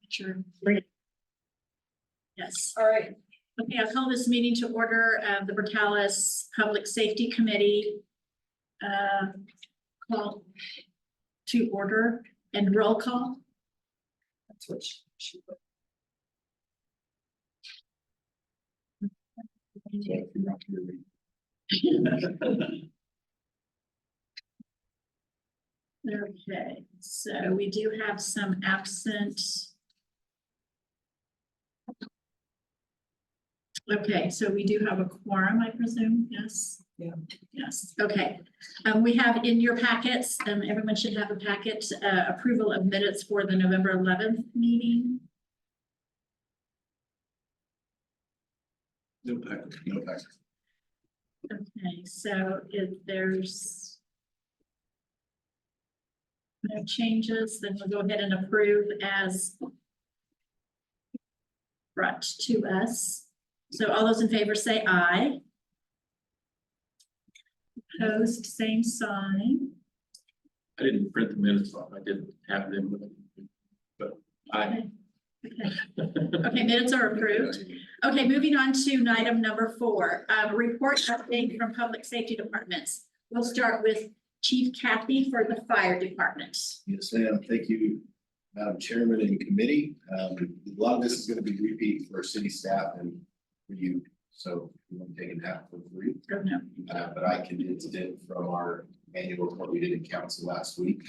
Sure. Yes. All right, Okay, I'll call this meeting to order of the Portales Public Safety Committee. Call to order and roll call. that's what she put. Okay, so we do have some absent. Okay, so we do have a quorum, I presume, yes? Yeah. Yes, okay. We have in your packets, everyone should have a packet, approval of minutes for the November 11th meeting. No packet, no packet. Okay, so if there's no changes, then we'll go ahead and approve as brought to us. So all those in favor say aye. Opposed, same sign. I didn't print the minutes off, I didn't have them with me. But I. Okay, minutes are approved. Okay, moving on to item number 4, report update from public safety departments. We'll start with Chief Kathy for the fire department. Yes, ma'am. Thank you, Madam Chairman and committee. A lot of this is going to be repeat for city staff and for you. So if you want to take a nap for free. Oh, no. But I condensed it from our annual report we did in council last week.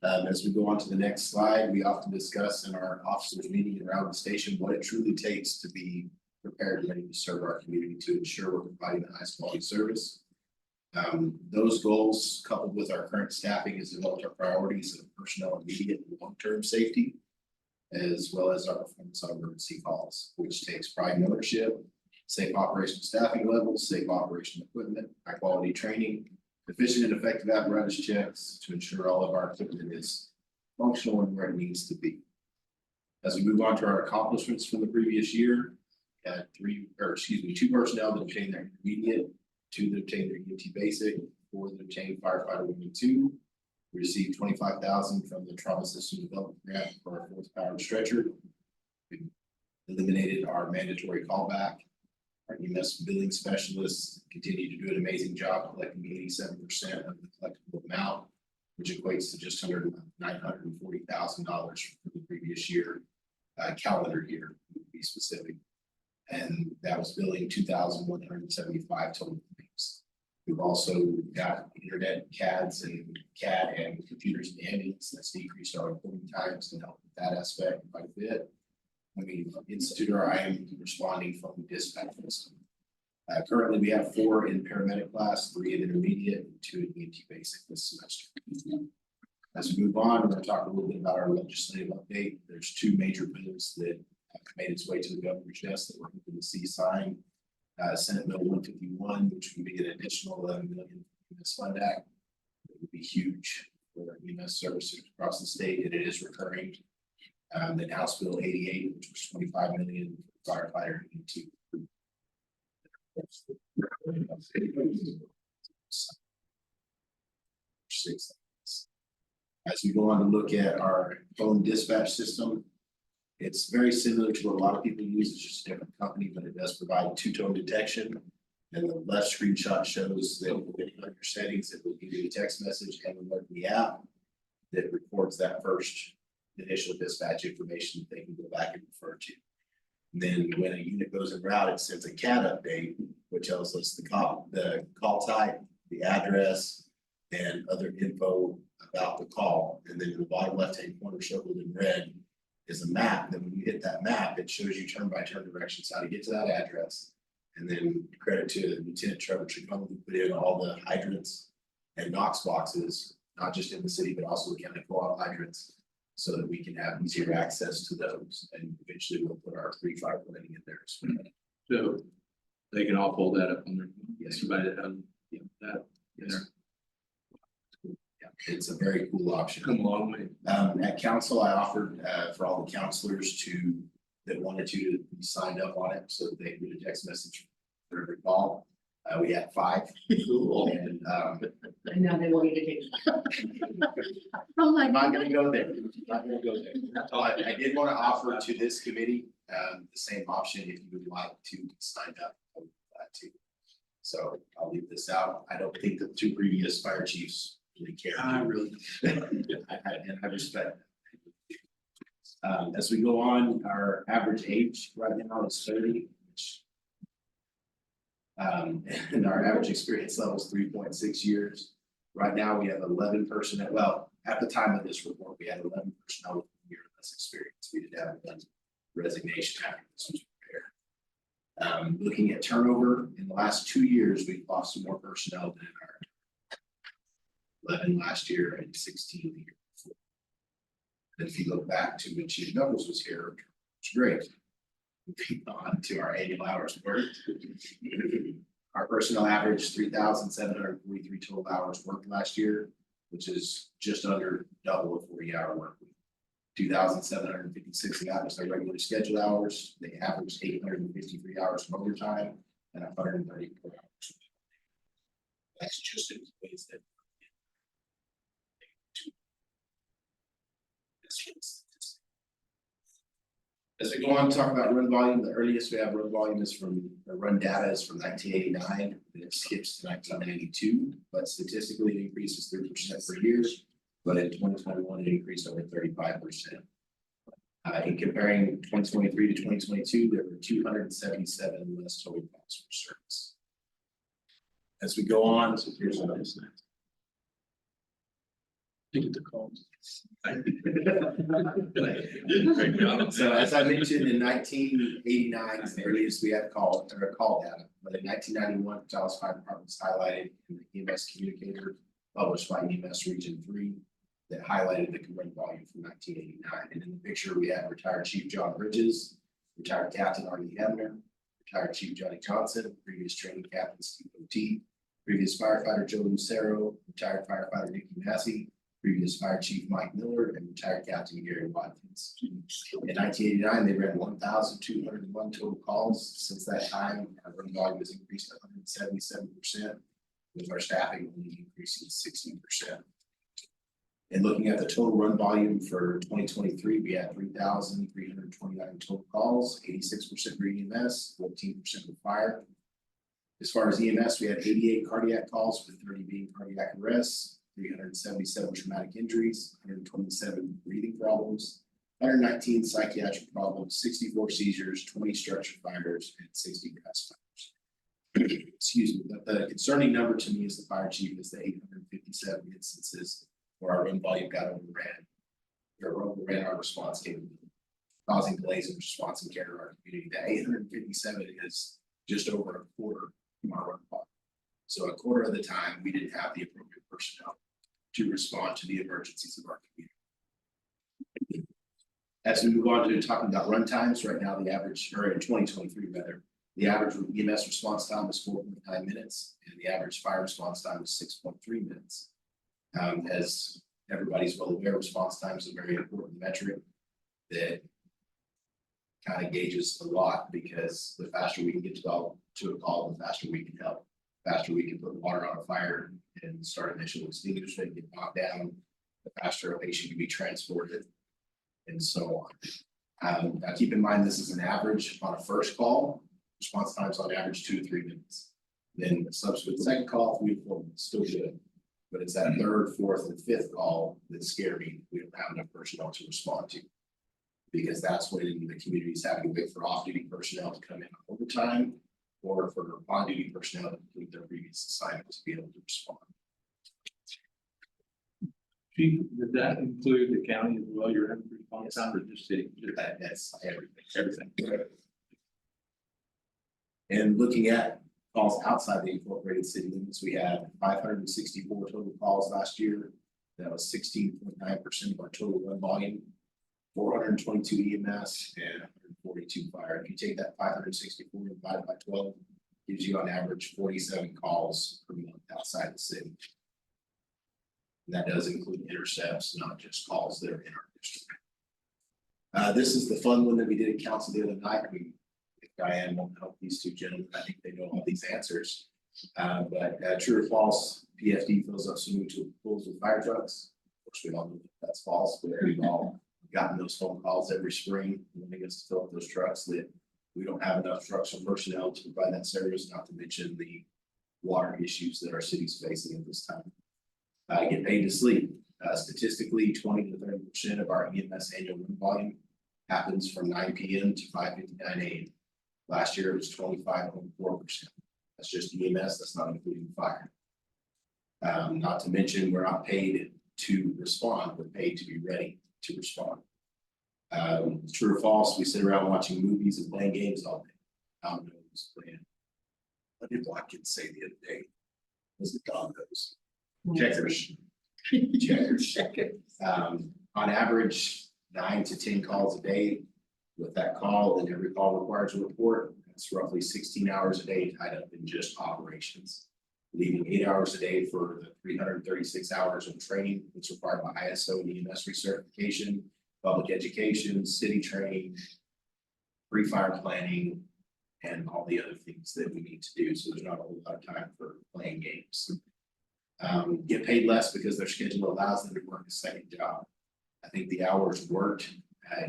As we go on to the next slide, we often discuss in our officers meeting around the station what it truly takes to be prepared and ready to serve our community to ensure we're providing the highest quality service. Those goals, coupled with our current staffing, has developed our priorities of personnel immediate and long-term safety, as well as our performance on emergency calls, which takes pride in ownership, safe operational staffing levels, safe operational equipment, high quality training, efficient and effective apparatus checks to ensure all of our equipment is functional and where it needs to be. As we move on to our accomplishments from the previous year, had 2 personnel that obtained their intermediate, 2 that obtained their EMT basic, 4 that obtained firefighter 1 and 2. We received $25,000 from the Trauma System Development Grant for our 4th powered stretcher. We eliminated our mandatory callback. Our EMS billing specialists continue to do an amazing job collecting 87% of the collectible amount, which equates to just under $940,000 for the previous year, calendar year, to be specific. And that was billing 2,175 total claims. We've also got internet CAD and computers in the ambulance. That's decreased our reporting times to help with that aspect quite a bit. We instituted our IM responding from dispatch system. Currently, we have 4 in paramedic class, 3 in intermediate, and 2 in EMT basic this semester. As we move on, we're going to talk a little bit about our legislative update. There's 2 major bills that have made its way to the governor's desk that we're hoping to see signed. Senate Bill 151, which would be an additional $11 million EMS Fund Act. It would be huge for EMS services across the state, and it is recurring. Then House Bill 88, which was $25 million for firefighter EMT. As we go on to look at our phone dispatch system, it's very similar to what a lot of people use. It's just a different company, but it does provide 2-tone detection. And the left screenshot shows that depending on your settings, it will give you a text message and alert the app that records that first initial dispatch information that they can go back and refer to. And then when a unit goes en route, it sends a CAD update, which tells us the call type, the address, and other info about the call. And then in the bottom left-hand corner, circled in red, is a map. Then when you hit that map, it shows you turn-by-turn directions how to get to that address. And then credit to Lieutenant Trevor Chacon, who put in all the hydrants and Knox boxes, not just in the city, but also the county co-op hydrants, so that we can have easier access to those. And eventually we'll put our free fire planning in there as well. So they can all pull that up on their. Yes. Anybody that doesn't, that. Yes. Yeah, it's a very cool option. Come a long way. At council, I offered for all the counselors that wanted to be signed up on it, so that they get a text message for every call. We had 5 Cool. and, And now they want you to take. Oh, my I'm not God. gonna go there. I'm not gonna go there. But I did want to offer to this committee, the same option if you would like to sign up for that too. So I'll leave this out. I don't think the 2 previous fire chiefs really care. I really. And I respect that. As we go on, our average age right now is 30, which. And our average experience level is 3.6 years. Right now, we have 11 personnel. Well, at the time of this report, we had 11 personnel with a year or less experience. We did have one resignation after this was prepared. Looking at turnover, in the last 2 years, we've lost some more personnel than our 11 last year and 16 the year before. And if you look back to when Chief Knuckles was here, it's great. Moving on to our annual hours worked. Our personnel averaged 3,743 total hours worked last year, which is just under double a 40-hour work week. 2,756 of that was their regular scheduled hours. They averaged 853 hours of overtime and 134 hours. That's just employees that. As we go on to talk about run volume, the earliest we have run volume is from, the run data is from 1989, and it skips to 1992, but statistically it increases 3% per year. But in 2021, it increased over 35%. In comparing 2023 to 2022, there were 277 less total calls for service. As we go on, so here's what I'm saying. Look at the calls. So as I mentioned, in 1989, is the earliest we had call data, but in 1991, Dallas Fire Department was highlighted in the EMS communicator published by EMS Region 3 that highlighted the run volume from 1989. And in the picture, we have retired Chief John Bridges, retired Captain Arnie Hebner, retired Chief Johnny Johnson, previous training captain Steve O.T., previous firefighter Joe Lucero, retired firefighter Nikki Massey, previous fire chief Mike Miller, and retired Captain Gary Watkins. In 1989, they ran 1,201 total calls. Since that time, our run volume has increased 177%, with our staffing only increasing 60%. And looking at the total run volume for 2023, we had 3,329 total calls, 86% for EMS, 14% for fire. As far as EMS, we had 88 cardiac calls, with 30 being cardiac arrests, 377 traumatic injuries, 127 breathing problems, 119 psychiatric problems, 64 seizures, 20 structure fires, and 60 gas fires. Excuse me, but the concerning number to me as the fire chief is the 857 instances where our run volume got overran. Or overran our response capability, causing delays in response and care to our community. That 857 is just over a quarter from our run volume. So a quarter of the time, we didn't have the appropriate personnel to respond to the emergencies of our community. As we move on to talking about run times, right now the average, or in 2023 rather, the average EMS response time was 4.9 minutes, and the average fire response time was 6.3 minutes. As everybody's well aware, response time is a very important metric that kind of gauges a lot, because the faster we can get to a call, the faster we can help. Faster we can put water on a fire and start initial extinguishment, get knocked down, the faster a patient can be transported, and so on. Now keep in mind, this is an average on a first call. Response times on average 2 to 3 minutes. Then the subsequent second call, 3 to 4 minutes, still good. But it's that third, fourth, and fifth call that scare me. We don't have enough personnel to respond to. Because that's when the community is having to wait for off-duty personnel to come in on overtime, or for on-duty personnel to complete their previous assignment to be able to respond. Chief, did that include the county as well? Your response time, or just city? That's everything. Everything. And looking at calls outside the incorporated city limits, we had 564 total calls last year. That was 16.9% of our total run volume, 422 EMS and 142 fire. If you take that 564 divided by 12, gives you on average 47 calls per month outside the city. And that does include intercepts, not just calls that are in our district. This is the fun one that we did at council the other night. If Diane won't help these two gentlemen, I think they know all these answers. But true or false, PFD fills up swimming pools with fire trucks. Of course, we all know that's false, but we've all gotten those phone calls every spring wanting us to fill up those trucks, that we don't have enough trucks or personnel to provide that service, not to mention the water issues that our city's facing at this time. Get paid to sleep. Statistically, 20 to 30% of our EMS annual run volume happens from 9 p.m. to 5:59 a.m. Last year, it was 25.4%. That's just EMS, that's not including fire. Not to mention, we're not paid to respond, we're paid to be ready to respond. True or false, we sit around watching movies and playing games all day. I don't know who's playing. What did Watkins say the other day? Was it Domino's? Checkers. Checkers. On average, 9 to 10 calls a day. With that call, then every call requires a report. That's roughly 16 hours a day tied up in just operations. Leaving 8 hours a day for the 336 hours of training that's required by ISO and EMS recertification, public education, city training, pre-fire planning, and all the other things that we need to do. So there's not a whole lot of time for playing games. Get paid less because their schedule allows them to work a second job. I think the hours worked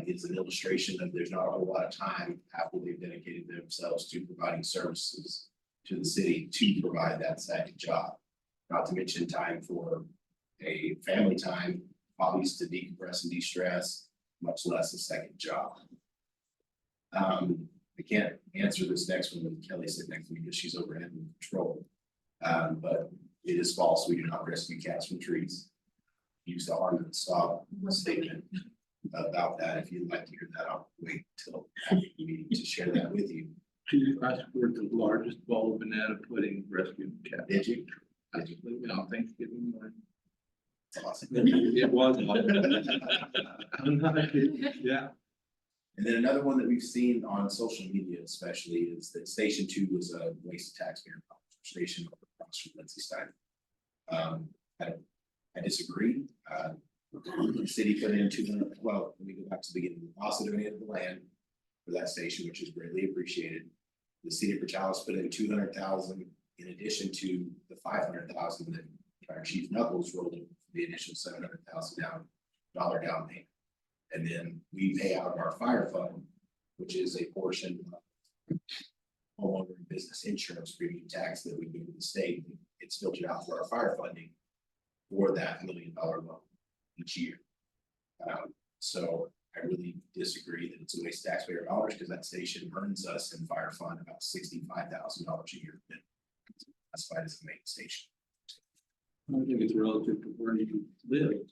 is an illustration that there's not a whole lot of time after they've dedicated themselves to providing services to the city to provide that second job. Not to mention time for a family time, hobbies to decompress and de-stress, much less a second job. I can't answer this next one when Kelly said next week because she's overhead in control. But it is false. We do not rescue cats from trees. Use the harm and stop statement about that. If you'd like to hear that, I'll wait till after the meeting to share that with you. I scored the largest bowl of banana pudding rescue cat. Did you? I just leave it on Thanksgiving morning. That's awesome. It was. I'm not kidding. Yeah. And then another one that we've seen on social media especially is that Station 2 was a waste of taxpayer dollars. Station across from Lindsay Stein. I disagree. The city put in 200, well, let me go back to the beginning. We also donated the land for that station, which is greatly appreciated. The city of Portales put in 200,000 in addition to the 500,000 that our chief Knuckles rolled in for the initial $700,000 down payment. And then we pay out of our fire fund, which is a portion of homeowner and business insurance premium tax that we give to the state. It's filtered out for our fire funding for that $1 million loan each year. So I really disagree that it's a waste of taxpayer dollars because that station earns us in fire fund about $65,000 a year. That's why it's a main station. I think it's relative to where you live.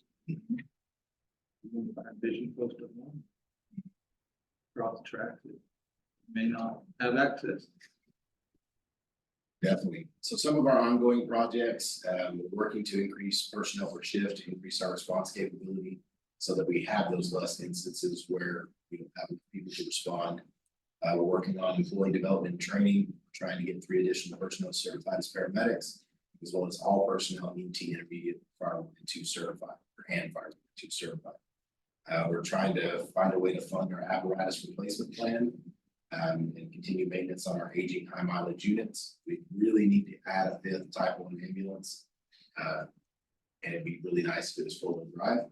Vision close to home. Across the tracks, it may not have access. Definitely. So some of our ongoing projects, we're working to increase personnel per shift, to increase our response capability so that we have those less instances where we don't have people to respond. We're working on employee development and training, trying to get 3 additional personnel certified as paramedics, as well as all personnel EMT intermediate fire 1 and 2 certified, and fire 1 and 2 certified. We're trying to find a way to fund our apparatus replacement plan and continue maintenance on our aging high mileage units. We really need to add a 5th type 1 ambulance. And it'd be really nice if it was full wheel drive.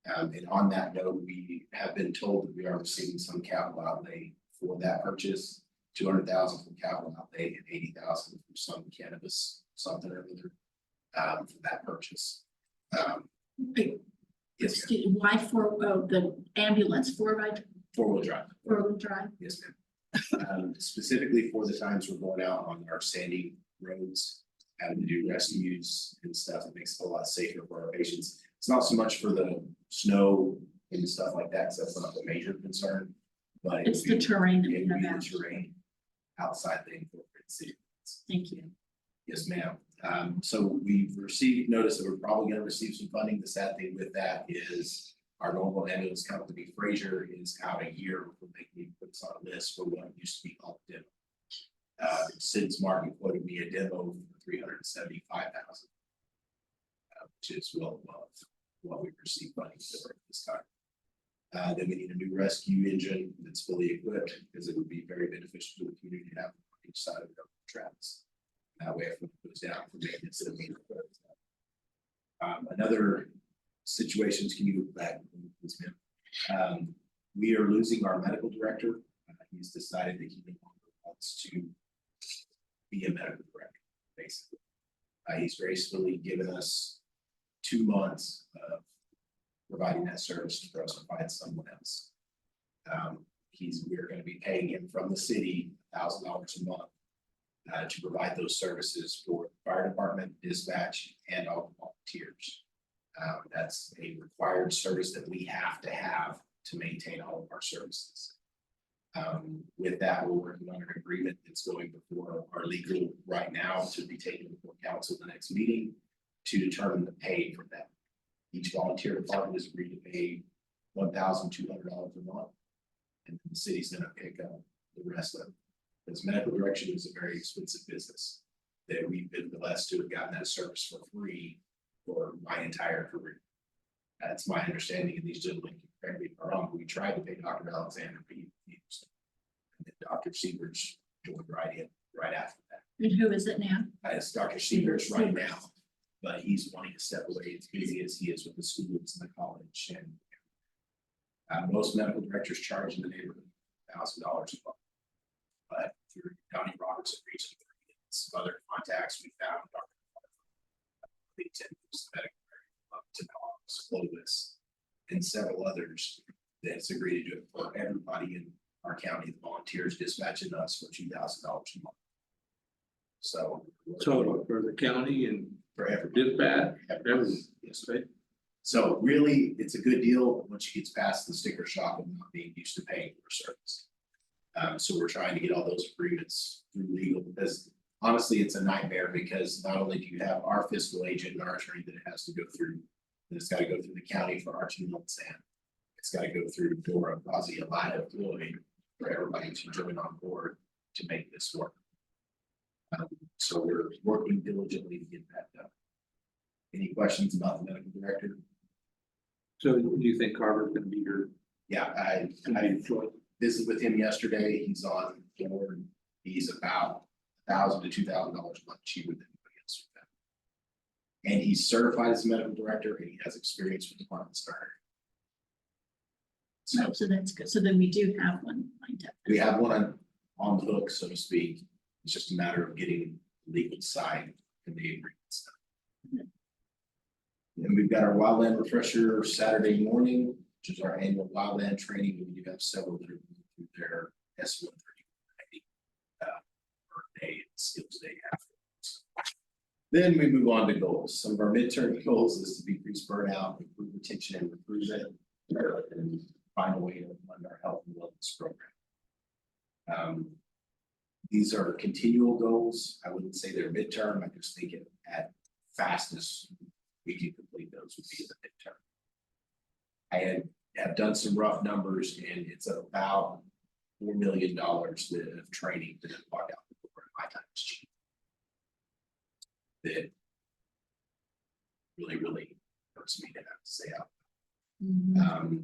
And on that note, we have been told that we are receiving some capital outlay for that purchase, 200,000 from capital outlay and 80,000 from some cannabis, something or other, for that purchase. Yes, Excuse me, why for the ambulance, 4-wheel drive. 4-wheel drive? Yes, ma'am. Specifically for the times we're going out on our sandy roads, having to do rescues and stuff, it makes it a lot safer for our patients. It's not so much for the snow and stuff like that, because that's not the major concern. But It's the terrain that we it would have be out. the terrain outside the incorporated city. Thank you. Yes, ma'am. So we've received notice that we're probably going to receive some funding. The sad thing with that is our normal ambulance company, Fraser, is out a year before they can put us on a list for what used to be called demo. Since Martin quoted me a demo for $375,000, which is well above what we received funding for at this time. Then we need a new rescue engine that's fully equipped because it would be very beneficial to the community to have on each side of the tracks. That way, if it goes down for maintenance, it'll be. Another situations, can you go back, please, ma'am? We are losing our medical director. He's decided that he no longer wants to be a medical director, basically. He's gracefully given us 2 months of providing that service for us to find someone else. We're gonna be paying him from the city $1,000 a month to provide those services for the fire department, dispatch, and all volunteers. That's a required service that we have to maintain all of our services. With that, we're working on an agreement that's going before our legal right now to be taken before council the next meeting to determine the pay for that. Each volunteer department is agreed to pay $1,200 a month. And the city's gonna pick up the rest of it. Because medical direction is a very expensive business. That we've been blessed to have gotten that service for free for my entire career. That's my understanding, and these gentlemen can correct me if I'm wrong. We tried to pay Dr. Alexander P. And then Dr. Sievers joined right after that. And who is it now? It's Dr. Sievers right now, but he's wanting to step away as busy as he is with the schools and the college. And most medical directors charge in the neighborhood of $1,000 a month. But through Donnie Robertson reaching some other contacts, we found Dr. Clovis, and several others that's agreed to do it for everybody in our county, the volunteers dispatching us for $2,000 a month. So. Total for the county and For everybody. dispatch, everyone. Yes. Right? So really, it's a good deal once you get past the sticker shock of not being used to paying for service. So we're trying to get all those agreements through legal, because honestly, it's a nightmare, because not only do you have our fiscal agent and our attorney that it has to go through, then it's got to go through the county for our 2 months, and it's got to go through Dora, Ozzy, Elida, Floyd, for everybody to join on board to make this work. So we're working diligently to get that done. Any questions about the medical director? So do you think Carver's gonna be your? Yeah, I visited with him yesterday. He's on board. He's about $1,000 to $2,000 a month cheaper than anybody else with that. And he's certified as a medical director, and he has experience with Department Starter. So So that's good. So then we do have one lined up. we have one on the hook, so to speak. It's just a matter of getting the legal side and the agreements done. And we've got our wildland refresher Saturday morning, which is our annual wildland training. We do have several that are going through their S-130 per day and skills day afterwards. Then we move on to goals. Some of our midterm goals is to decrease burnout, improve retention and recruitment, and find a way to fund our health and wellness program. These are continual goals. I wouldn't say they're midterm. I just think at fastest we can complete those would be the midterm. I have done some rough numbers, and it's about $4 million of training that have walked out the door in my time is cheap. That really hurts me to have to say out.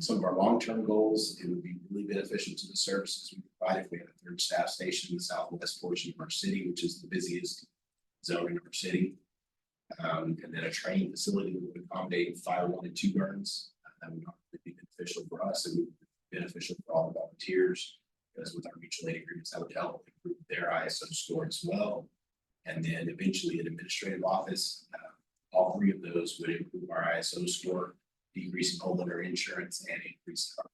Some of our long-term goals, it would be really beneficial to the services we provide if we had a third staff station in the southwest portion of our city, which is the busiest zone in our city. And then a training facility that would accommodate fire 1 and 2 burns. That would not be beneficial for us. It would be beneficial for all the volunteers, because with our mutual aid agreements, that would help improve their ISO score as well. And then eventually an administrative office. All 3 of those would improve our ISO score, decreasing homeowner insurance and increasing our.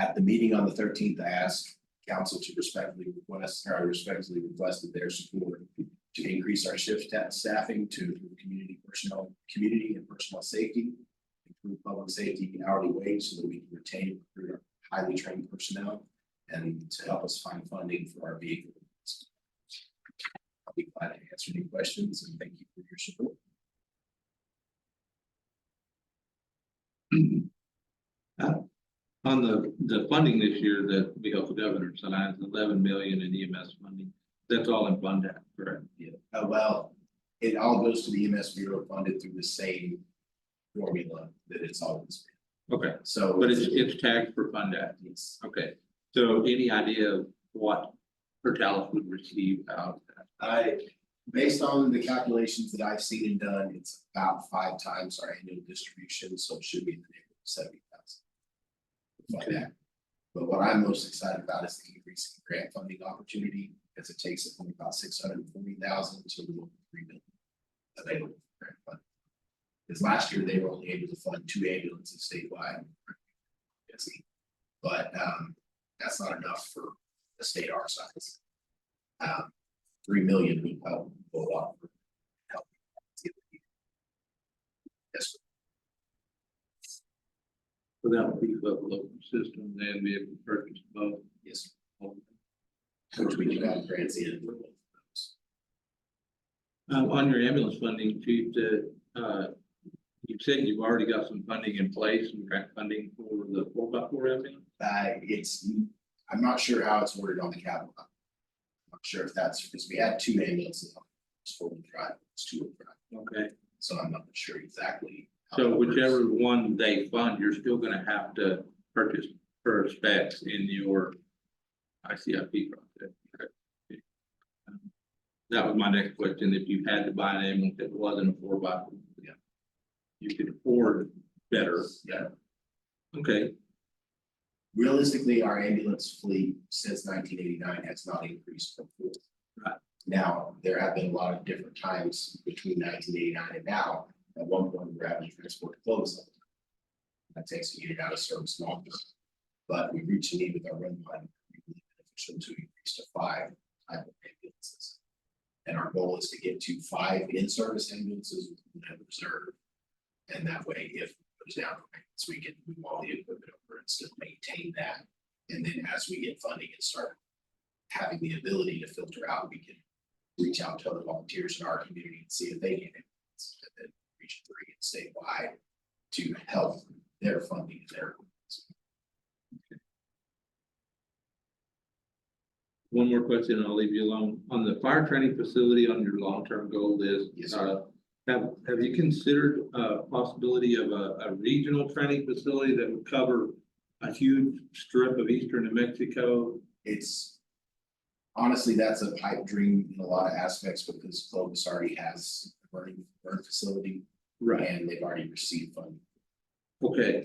At the meeting on the 13th, I asked council to respectfully requested their support to increase our shift staffing to improve community and personal safety, improve public safety hourly wage so that we can retain and recruit our highly trained personnel, and to help us find funding for our vehicle. I'll be glad to answer any questions, and thank you for your support. On the funding this year that we hope the governor signs, 11 million in EMS funding, that's all in fund that, correct? Yeah, well, it all goes to the EMS Bureau funded through the same formula that it's always been. Okay, So. but it's tagged for fund that. Yes. Okay, so any idea of what Portalis would receive out of that? Based on the calculations that I've seen and done, it's about 5 times our annual distribution, so it should be in the neighborhood of 70,000. Like that. But what I'm most excited about is the increase in grant funding opportunity, because it takes it from about 640,000 to 3 million available for grant funding. Because last year they were only able to fund 2 ambulances statewide. Yes. But that's not enough for a state our size. 3 million would help a lot. Help. Yes. So that would be the local system and be able to purchase both. Yes. Which we do have grants in for both of those. On your ambulance funding, Chief, you said you've already got some funding in place and grant funding for the 4x4 ambulance? I'm not sure how it's worded on the capital. I'm not sure if that's because we had 2 ambulances on it's 4-wheel drive, it's 2-wheel drive, Okay, so I'm not sure exactly. how so that works. whichever one they fund, you're still gonna have to purchase per specs in your ICIP project. Okay. That was my next question. If you had to buy an ambulance that wasn't a 4x4, Yeah. you could afford better. Yeah. Okay, Realistically, our ambulance fleet since 1989 has not increased from 4. Right. Now, there have been a lot of different times between 1989 and now. At one point, we were having to transport to Clovis all the time. That takes you out of service longer. But we reached a need with our run line. We believe it's beneficial to increase to 5 type of ambulances. And our goal is to get to 5 in-service ambulances with a reserve. And that way, if it goes down, so we can move all the equipment over and still maintain that. And then as we get funding and start having the ability to filter out, we can reach out to other volunteers in our community and see if they need it. And then reach 3 and statewide to help their funding and their. one more question, and I'll leave you alone. On the fire training facility on your long-term goal list. Yes, sir. Have you considered possibility of a regional training facility that would cover a huge strip of eastern New Mexico? It's honestly, that's a pipe dream in a lot of aspects because Clovis already has a burn facility and they've already received funding. Okay,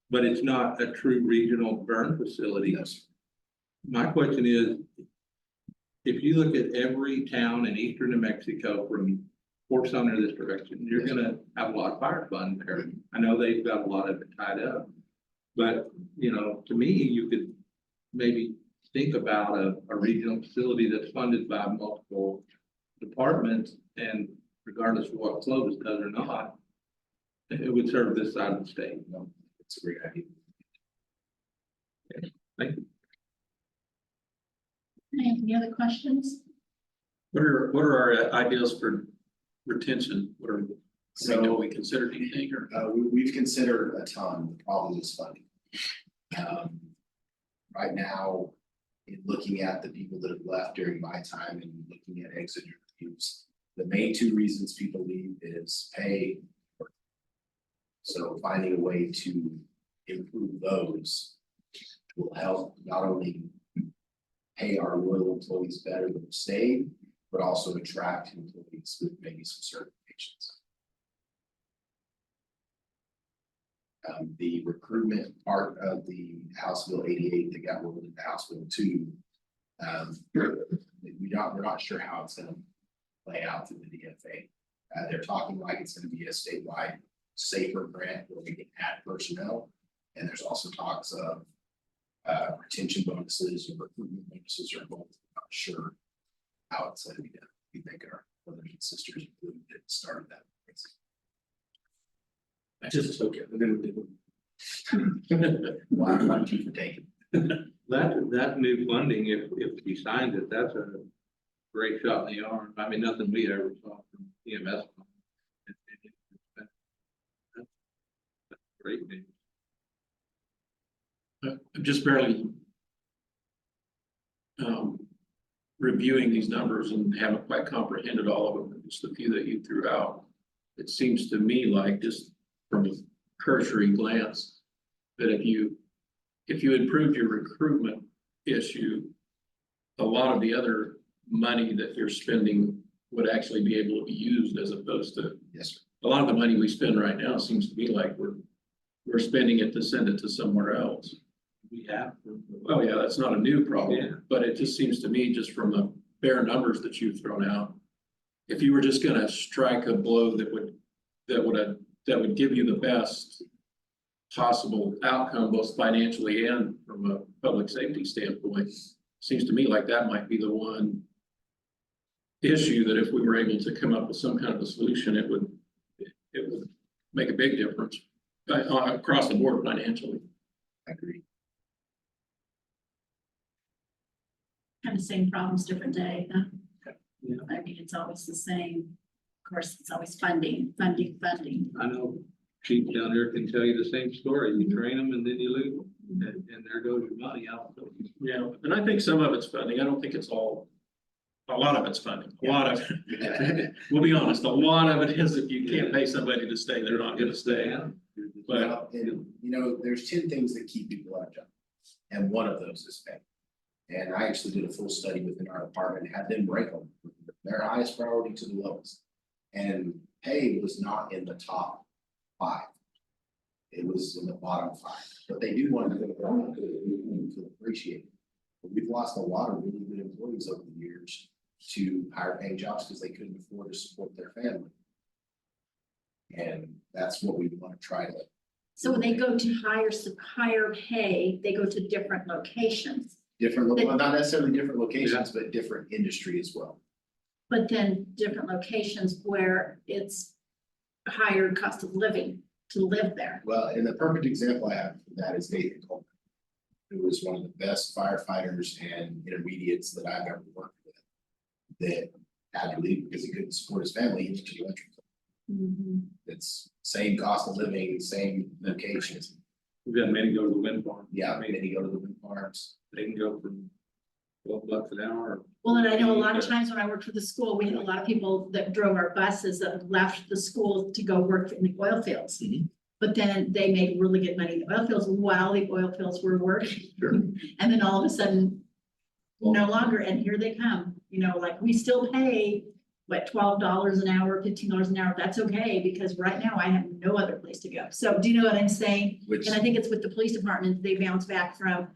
but it's not a true regional burn facility. No, sir. My question is, if you look at every town in eastern New Mexico from Fort Sumner this direction, you're gonna have a lot of fire fund there. I know they've got a lot of it tied up. But, you know, to me, you could maybe think about a regional facility that's funded by multiple departments, and regardless of what Clovis does or not, it would serve this side of the state. No, it's a great idea. Thank you. Any other questions? What are our ideas for retention? Have we considered anything or? We've considered a ton. The problem is funding. Right now, in looking at the people that have left during my time and looking at exit interviews, the main 2 reasons people leave is pay. So finding a way to improve those will help not only pay our loyal employees better that have stayed, but also attract employees with maybe some certifications. The recruitment part of the House Bill 88 that got rolled into House Bill 2. We're not sure how it's gonna play out through the DFA. They're talking like it's gonna be a statewide safer grant where we can add personnel. And there's also talks of retention bonuses or recruitment bonuses or both. I'm not sure how it's gonna be done. We think our brothers and sisters included that started that. I just took it. Well, I'm too for taking. That new funding, if we signed it, that's a great shot in the arm. I mean, nothing we ever saw from EMS. That's great news. I'm just barely reviewing these numbers and haven't quite comprehended all of them, just a few that you threw out. It seems to me like, just from a cursory glance, that if you improved your recruitment issue, a lot of the other money that you're spending would actually be able to be used as opposed to, Yes, sir. a lot of the money we spend right now seems to be like we're spending it to send it to somewhere else. We have. Oh, yeah, that's not a new Yeah. problem, but it just seems to me, just from the bare numbers that you've thrown out. If you were just gonna strike a blow that would give you the best possible outcome, both financially and from a public safety standpoint, seems to me like that might be the one issue that if we were able to come up with some kind of a solution, it would make a big difference across the board financially. I agree. Kind of same problems, different day, huh? Yeah. I mean, it's always the same. Of course, it's always funding. I know chief down there can tell you the same story. You train them and then you lose them. And there goes your money out. Yeah, and I think some of it's funding. I don't think it's all, a lot of it's funding. A lot of, we'll be honest, a lot of it is if you can't pay somebody to stay, they're not gonna stay. But Well, and, you know, there's 10 things that keep people out of job, and one of those is pay. And I actually did a full study within our department, had them rank them, their highest priority to the lowest. And pay was not in the top 5. It was in the bottom 5, but they do want to feel appreciated. But we've lost a lot of really good employees over the years to higher paying jobs because they couldn't afford to support their family. And that's what we want to try to. So when they go to higher pay, they go to different locations, Different, well, not necessarily different locations, but different industry as well. but then different locations where it's higher cost of living to live there. Well, and the perfect example I have for that is Nathan Coleman, who was one of the best firefighters and intermediates that I've ever worked with. That had to leave because he couldn't support his family, he went to the electric. It's same cost of living, same locations. We've got many go to the wind farm. Yeah, I mean, then you go to the wind farms. They can go from $12 an hour. Well, and I know a lot of times when I worked for the school, we had a lot of people that drove our buses that left the school to go work in the oil fields. Mhm. But then they made really good money in the oil fields while the oil fields were working. Sure. And then all of a sudden, no longer, and here they come, you know, like we still pay, what, $12 an hour, $15 an hour, that's okay, because right now I have no other place to go. So do you know what I'm saying? Which, And I think it's with the police department, they bounce back from,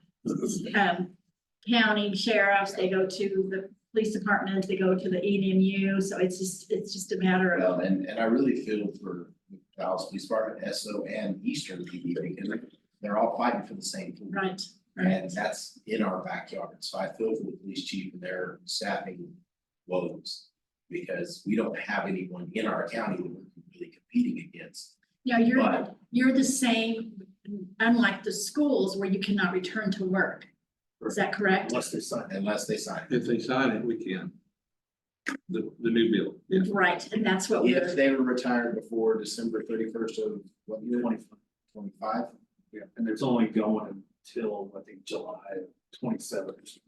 county sheriffs, they go to the police department, they go to the EDMU, so it's just a matter of, well, and I really feel for the Dallas Police Department, SO and Eastern PD, because they're all fighting for the same thing. right, And that's in our backyard. So I feel for the police chief and their staffing woes. Because we don't have anyone in our county that we're really competing against. yeah, But you're the same, unlike the schools where you cannot return to work. Is that correct? unless they sign. If they sign it, we can. The new bill. Yeah. Right, and that's what If we're, they were retired before December 31st of what year? 25. Yeah, and it's only going until, I think, July 27th.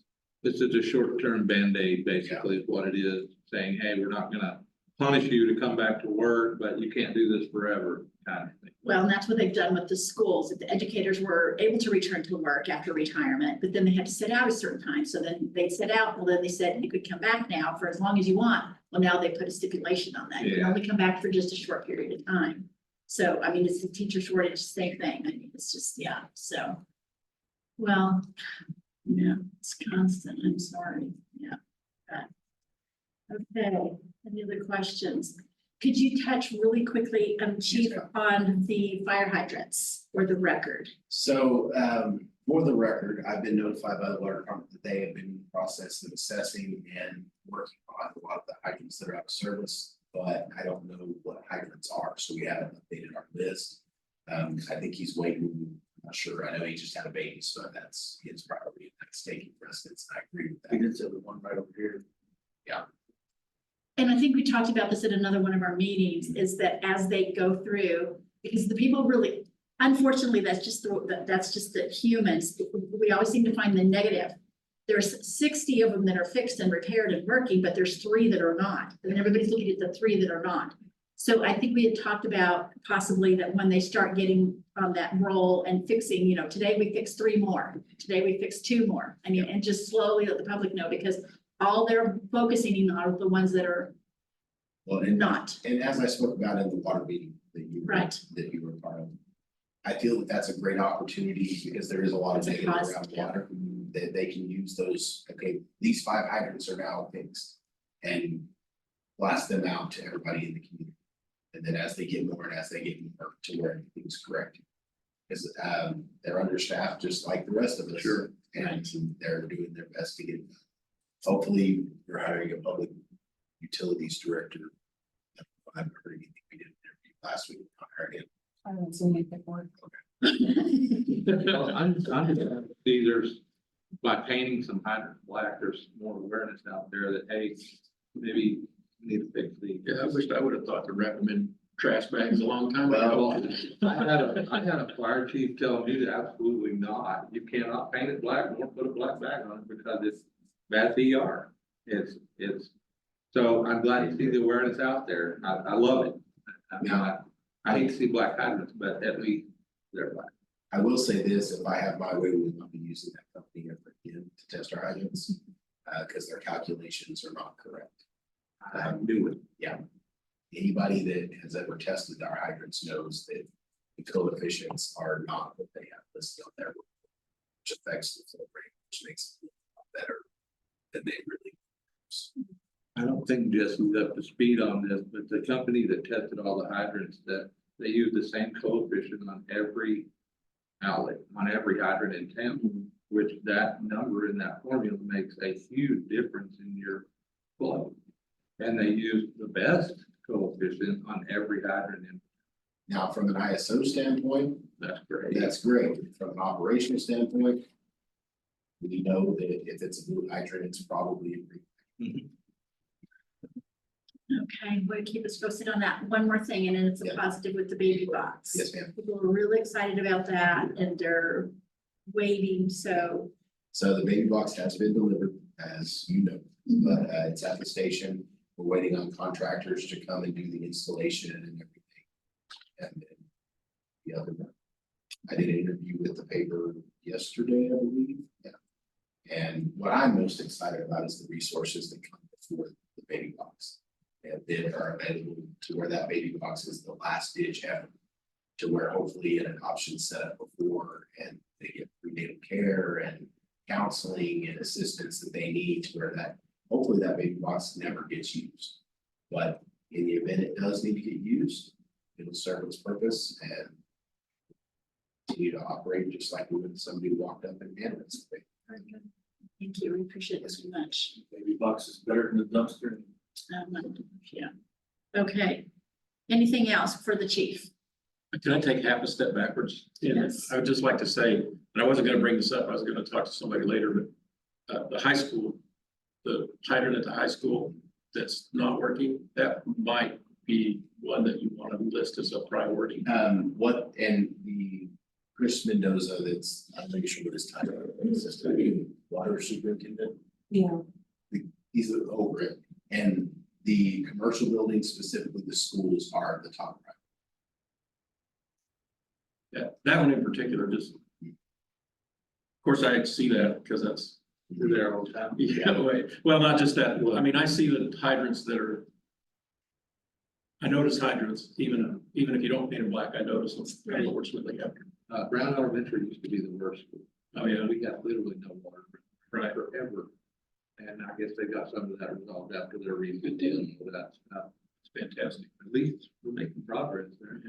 This is a short-term Band-Aid, basically, is what it is, saying, hey, we're not gonna punish you to come back to work, but you can't do this forever, kind of thing. well, and that's what they've done with the schools. The educators were able to return to work after retirement, but then they had to sit out a certain time. So then they sit out, well, then they said you could come back now for as long as you want. Well, now they put a stipulation on that. You can Yeah. only come back for just a short period of time. So, I mean, it's the teacher shortage, same thing. I mean, it's just, yeah, so. Well, yeah, it's constant. I'm sorry. Yeah. Okay, any other questions? Could you touch really quickly, Chief, ma'am. on the fire hydrants for the record? So for the record, I've been notified by the water department that they have been in the process of assessing and working on a lot of the hydrants that are out of service. But I don't know what hydrants are, so we haven't updated our list. I think he's waiting, I'm not sure, I know he just had a baby, so that's his priority, that's taking precedence, I agree with We that. did say the one right over here. And I think we talked about this at another one of our meetings, is that as they go through, because the people really, unfortunately, that's just the humans. We always seem to find the negative. There's 60 of them that are fixed and repaired and working, but there's 3 that are not. And everybody's looking at the 3 that are not. So I think we had talked about possibly that when they start getting on that roll and fixing, today we fixed 3 more, today we fixed 2 more. I mean, and just slowly let the public know, because all they're focusing on are the ones that are Well, and not. And as I spoke about in the water meeting Right. that you were part of. I feel that that's a great opportunity because there is a lot of It's a negative cost, around yeah. water. That they can use those, okay, these 5 hydrants are now fixed. And blast them out to everybody in the community. And then as they get more and as they get more to where everything's correct. Because they're understaffed just like the rest of us. Sure. And they're doing their best to get it done. Hopefully, you're hiring a public utilities director. I haven't heard anything. We did an interview last week. I heard him. I haven't seen anything for Well, I'm just see, there's, by painting some hydrants black, there's more awareness out there that, hey, maybe we need to fix these. Yeah, I wished I would have thought to recommend trash bags a long time Well, ago. I had a fire chief tell me that absolutely not. You cannot paint it black nor put a black bag on it because it's bad PR. It's, so I'm glad to see the awareness out there. I love it. I mean, I hate to see black hydrants, but at least they're black. I will say this, if I have my way, we will not be using that company ever again to test our hydrants. Because their calculations are not correct. I knew it. Anybody that has ever tested our hydrants knows that the coefficients are not what they have listed on there. Which affects the flow rate, which makes it a lot better than they really. I don't think Jesse's up to speed on this, but the company that tested all the hydrants, that they use the same coefficient on every outlet, on every hydrant in town, which that number in that formula makes a huge difference in your flow. And they use the best coefficient on every hydrant in, Now, from an ISO standpoint, that's great. that's great. From an operational standpoint. We know that if it's a blue hydrant, it's probably a green. Okay, we'll keep us posted on that. One more thing, and then it's a Yeah. positive with the baby box. Yes, ma'am. People are really excited about that and they're waiting, so. So the baby box has been delivered, as you know, but it's at the station. We're waiting on contractors to come and do the installation and everything. And then the other one, I did an interview with the paper yesterday, I believe, yeah. And what I'm most excited about is the resources that come before the baby box. And that are available to where that baby box is the last ditch effort. To where hopefully an adoption set up before and they get prenatal care and counseling and assistance that they need to where that, hopefully that baby box never gets used. But in the event it does need to get used, it'll serve its purpose and continue to operate just like when somebody walked up and handed us. Very good. Thank you, we appreciate this very much. Baby box is better than the dumpster. Yeah. Okay. Anything else for the chief? Can I take half a step backwards? Yes. I would just like to say, and I wasn't gonna bring this up, I was gonna talk to somebody later, but the high school, the hydrant at the high school that's not working, that might be one that you want to list as a priority. What, and the Chris Mendoza, that's, I'm not sure what his title is, assistant water superintendent. Yeah. He's over it, and the commercial buildings, specifically the schools, are the top right. Yeah, that one in particular, just. Of course, I see that because that's, You're there all the time. yeah, wait, well, not just that, I mean, I see the hydrants that are. I notice hydrants, even if you don't paint them black, I notice them, unfortunately, after. Brown Elementary used to be the worst school. Oh, yeah. We got literally no water. Right. Forever. And I guess they got some of that resolved after their reason dealing with that stuff. It's fantastic. At least we're making progress there.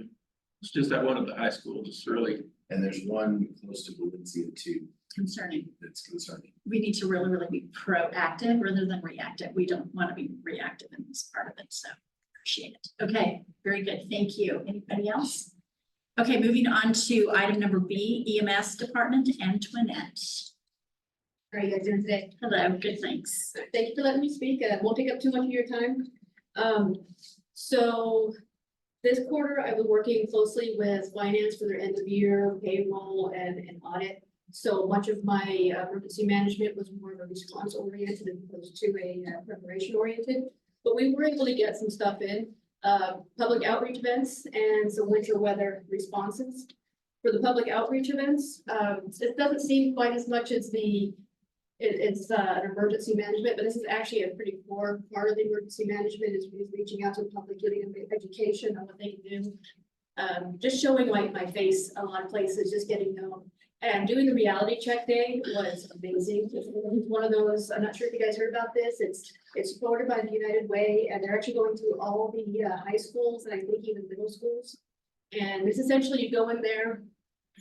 It's just that one at the high school, just really, And there's one close to Valencia too, Concerning. that's concerning. We need to really, really be proactive rather than reactive. We don't want to be reactive in this part of it, so appreciate it. Okay, very good. Thank you. Anybody else? Okay, moving on to item number B, EMS Department, Antoinette. How are you guys doing today? Hello, good, thanks. Thank you for letting me speak. Won't take up too much of your time. So this quarter, I was working closely with finance for their end of year payroll and audit. So a bunch of my emergency management was more of a response oriented as opposed to a preparation oriented. But we were able to get some stuff in, public outreach events and some winter weather responses. For the public outreach events, it doesn't seem quite as much as it's an emergency management, but this is actually a pretty core part of the emergency management is reaching out to the public, giving them education on what they can do. Just showing my face a lot of places, just getting known. And doing the reality check day was amazing. It's one of those, I'm not sure if you guys heard about this, it's supported by the United Way, and they're actually going through all the high schools and I think even middle schools. And it's essentially you go in there,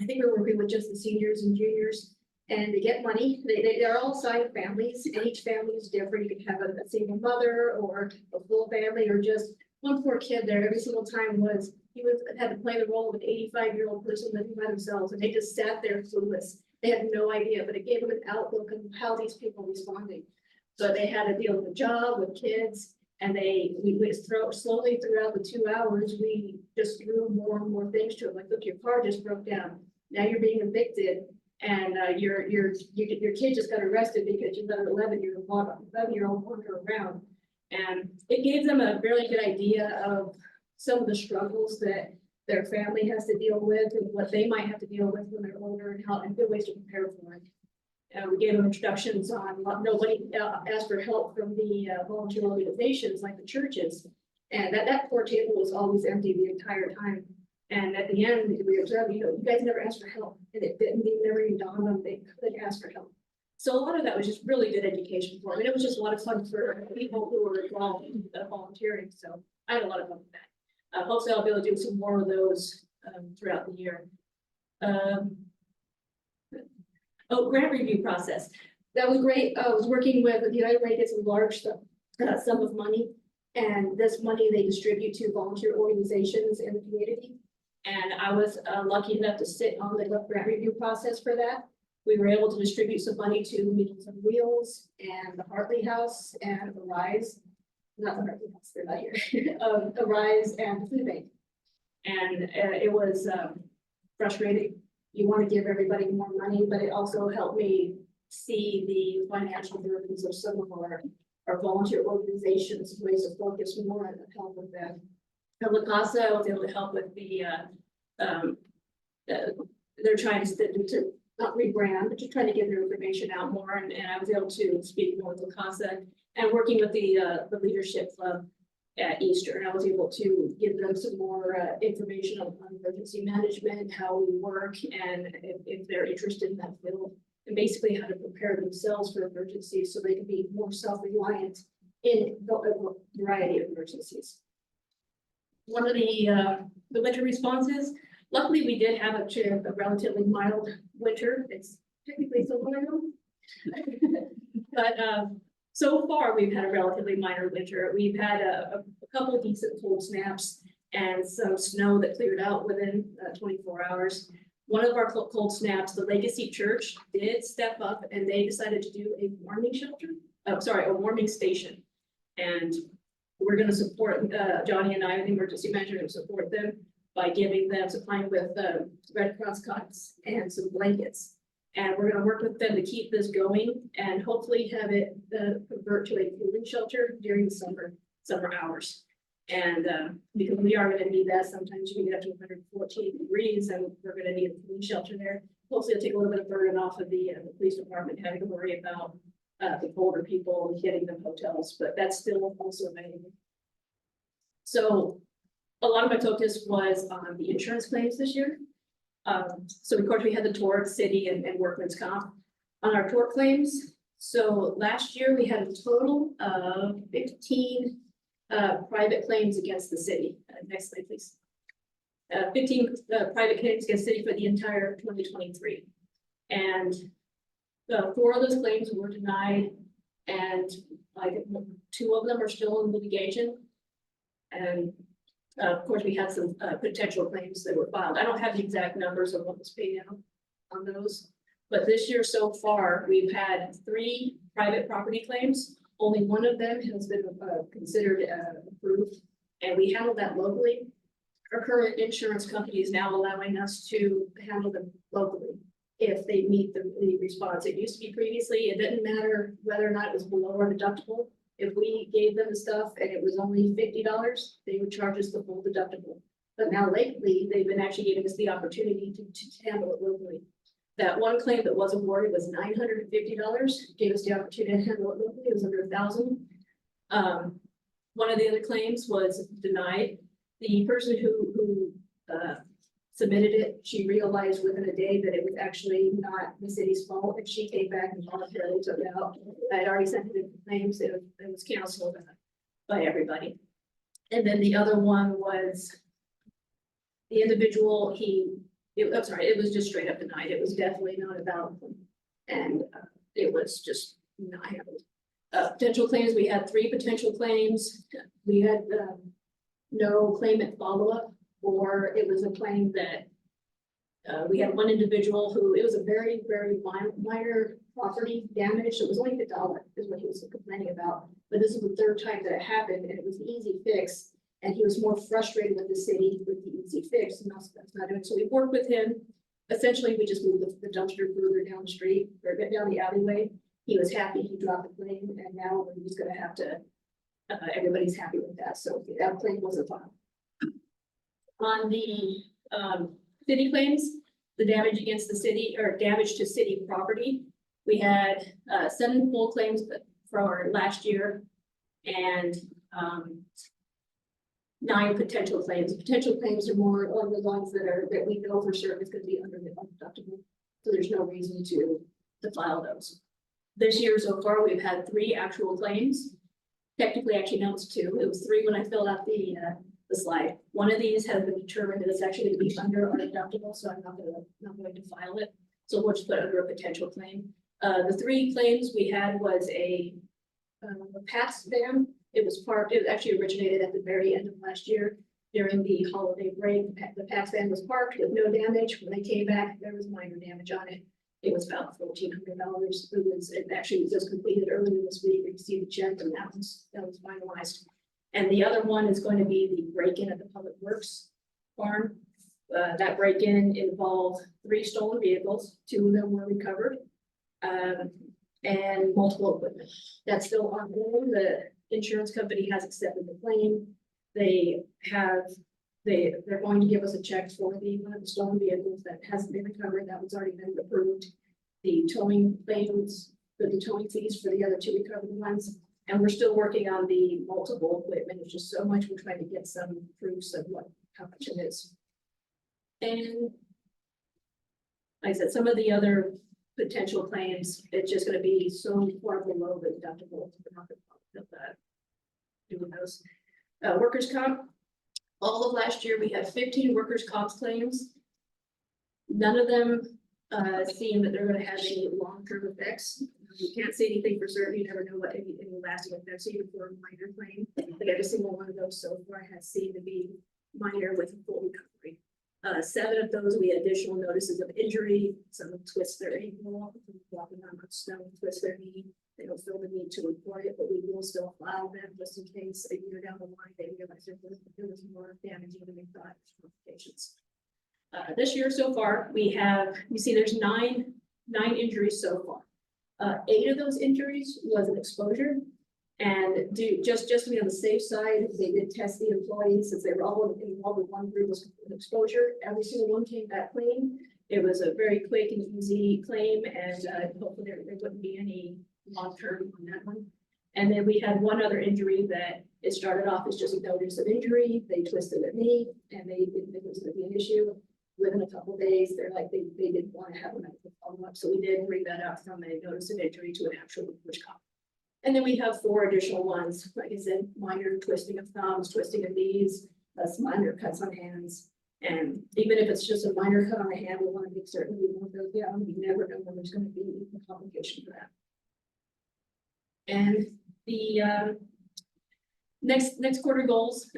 I think we're working with just the seniors and juniors, and they get money. They're all assigned families, and each family is different. You can have a single mother or a full family, or just one poor kid there every single time had to play the role of an 85-year-old person living by themselves, and they just sat there clueless. They had no idea, but it gave them an outlook on how these people responding. So they had to deal with a job, with kids, and slowly throughout the 2 hours, we just threw more and more things to them. Like, look, your car just broke down. Now you're being evicted, and your kid just got arrested because you let an 11-year-old wander around. And it gave them a really good idea of some of the struggles that their family has to deal with and what they might have to deal with when they're older and good ways to prepare for it. We gave them instructions on nobody asked for help from the volunteer organizations like the churches. And that poor table was always empty the entire time. And at the end, we observed, you guys never asked for help, and it never even dawned on them they could ask for help. So a lot of that was just really good education for them. And it was just a lot of fun for people who were involved in volunteering. So I had a lot of fun with that. Hopefully I'll be able to do some more of those throughout the year. Grant review process. That was great. I was working with the United Way, gets a large sum of money. And this money they distribute to volunteer organizations in the community. And I was lucky enough to sit on the grant review process for that. We were able to distribute some money to Meals on Wheels and the Hartley House and Arise. Not the Hartley House, they're not here. Arise and the Food Bank. And it was frustrating. You want to give everybody more money, but it also helped me see the financial burdens of some of our volunteer organizations, ways to focus more and help with that. At La Casa, I was able to help with they're trying to not rebrand, but just trying to get their information out more. And I was able to speak more with La Casa and working with the leadership club at Easter. And I was able to give them some more information on emergency management, how we work, and if they're interested in that field, and basically how to prepare themselves for emergencies so they can be more self-reliant in a variety of emergencies. One of the winter responses, luckily we did have a relatively mild winter. It's technically still mild. But so far we've had a relatively minor winter. We've had a couple of decent cold snaps and some snow that cleared out within 24 hours. One of our cold snaps, the Legacy Church did step up and they decided to do a warming shelter. A warming station. And we're going to support Johnny and I, the emergency manager, to support them by supplying with Red Cross cots and some blankets. And we're going to work with them to keep this going and hopefully have it convert to a cooling shelter during the summer hours. And because we are going to need that, sometimes you can get up to 114 degrees and we're going to need a cooling shelter there. Hopefully it'll take a little bit of burden off of the police department having to worry about the older people getting them hotels, but that's still also available. So a lot of my focus was on the insurance claims this year. So of course we had the tort, city, and workman's comp on our tort claims. So last year we had a total of 15 private claims against the city. Next slide, please. 15 private claims against the city for the entire 2023. And 4 of those claims were denied, and 2 of them are still in litigation. And of course, we had some potential claims that were filed. I don't have the exact numbers of what was paid out on those, but this year so far, we've had 3 private property claims. Only one of them has been considered approved, and we handled that locally. Our current insurance company is now allowing us to handle them locally if they meet the response. It used to be previously, it didn't matter whether or not it was below our deductible. If we gave them the stuff and it was only $50, they would charge us the full deductible. But now lately, they've been actually giving us the opportunity to handle it locally. That one claim that was awarded was $950, gave us the opportunity to handle it locally, it was under 1,000. One of the other claims was denied. The person who submitted it, she realized within a day that it was actually not the city's fault, and she came back and voluntarily took it out. I had already sent the claims, it was canceled by everybody. And then the other one was the individual, I'm sorry, it was just straight up denied. It was definitely not a valid claim. And it was just not handled. Potential claims, we had 3 potential claims. We had no claimant follow-up, or it was a claim that we had one individual who, it was a very, very minor property damage. It was only $1 is what he was complaining about. But this is the 3rd time that it happened, and it was an easy fix. And he was more frustrated with the city with the easy fix, and that's not doing. So we worked with him. Essentially, we just moved the dumpster further down the street or down the alleyway. He was happy, he dropped the claim, and now he's gonna have to, everybody's happy with that, so that claim wasn't filed. On the city claims, the damage against the city or damage to city property, we had 7 full claims for our last year and 9 potential claims. Potential claims are more on the ones that we know for sure is gonna be under the deductible, so there's no reason to file those. This year so far, we've had 3 actual claims. Technically, actually, no, it's 2. It was 3 when I filled out the slide. One of these has been determined that it's actually going to be under our deductible, so I'm not going to file it. So we'll just put it under a potential claim. The 3 claims we had was a PATS van. It was parked. It actually originated at the very end of last year during the holiday break. The PATS van was parked with no damage. When they came back, there was minor damage on it. It was about $1,400. It actually was just completed earlier this week. We received a check, and that was finalized. And the other one is going to be the break-in at the Public Works farm. That break-in involved 3 stolen vehicles. 2 of them were recovered, and multiple equipment. That's still ongoing. The insurance company has accepted the claim. They're going to give us a check for one of the stolen vehicles that hasn't been recovered. That was already been approved. The towing claims, the towing fees for the other 2 recovered ones. And we're still working on the multiple equipment. It's just so much. We're trying to get some proofs of how much it is. And like I said, some of the other potential claims, it's just going to be so far below the deductible. We're not going to do those. Workers' comp. All of last year, we had 15 workers' comp claims. None of them seem that they're going to have any long-term effects. You can't say anything for certain. You never know what any lasting effects, even for a minor claim. But every single one of those so far has seemed to be minor with full recovery. 7 of those, we had additional notices of injury. Some twist their ankle, walking on snow, twist their knee. They don't feel the need to report it, but we will still file them just in case a year down the line they realize there was more damaging than they thought complications. This year so far, you see there's nine injuries so far. 8 of those injuries was an exposure. And just to be on the safe side, they did test the employees since they were all involved with one group was exposure. Every single one came back clean. It was a very quick and easy claim, and hopefully there wouldn't be any long-term on that one. And then we had one other injury that it started off as just a notice of injury. They twisted their knee, and it was going to be an issue. Within a couple of days, they're like they didn't want to have a medical follow-up, so we did bring that up from a notice of injury to an actual workers' comp. And then we have 4 additional ones, like I said, minor twisting of thumbs, twisting of knees, minor cuts on hands. And even if it's just a minor cut on the hand, we want to make certain we won't go down. We never know when there's going to be a complication for that. And the next quarter goals,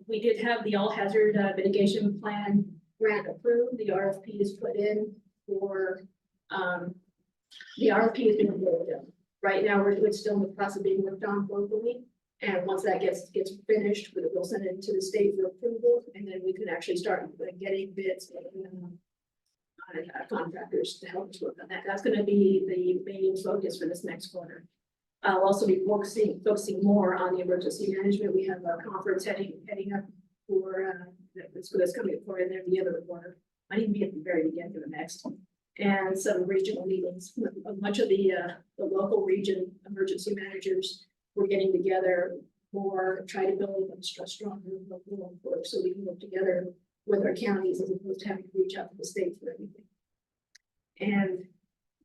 we did have the all hazard mitigation plan grant approved. The RFP is put in for the RFP has been rolled out. Right now, we're still in the process of being worked on locally. And once that gets finished, we'll send it to the state for approval, and then we can actually start getting bids on contractors to help us work on that. That's going to be the main focus for this next quarter. I'll also be focusing more on the emergency management. We have a conference heading up for that's coming before, and then the other quarter. I need to be at the very beginning of the next. And some regional meetings, much of the local region emergency managers were getting together more, try to build a stronger local workforce, so we can work together with our counties as opposed to having to reach out to the state for everything. And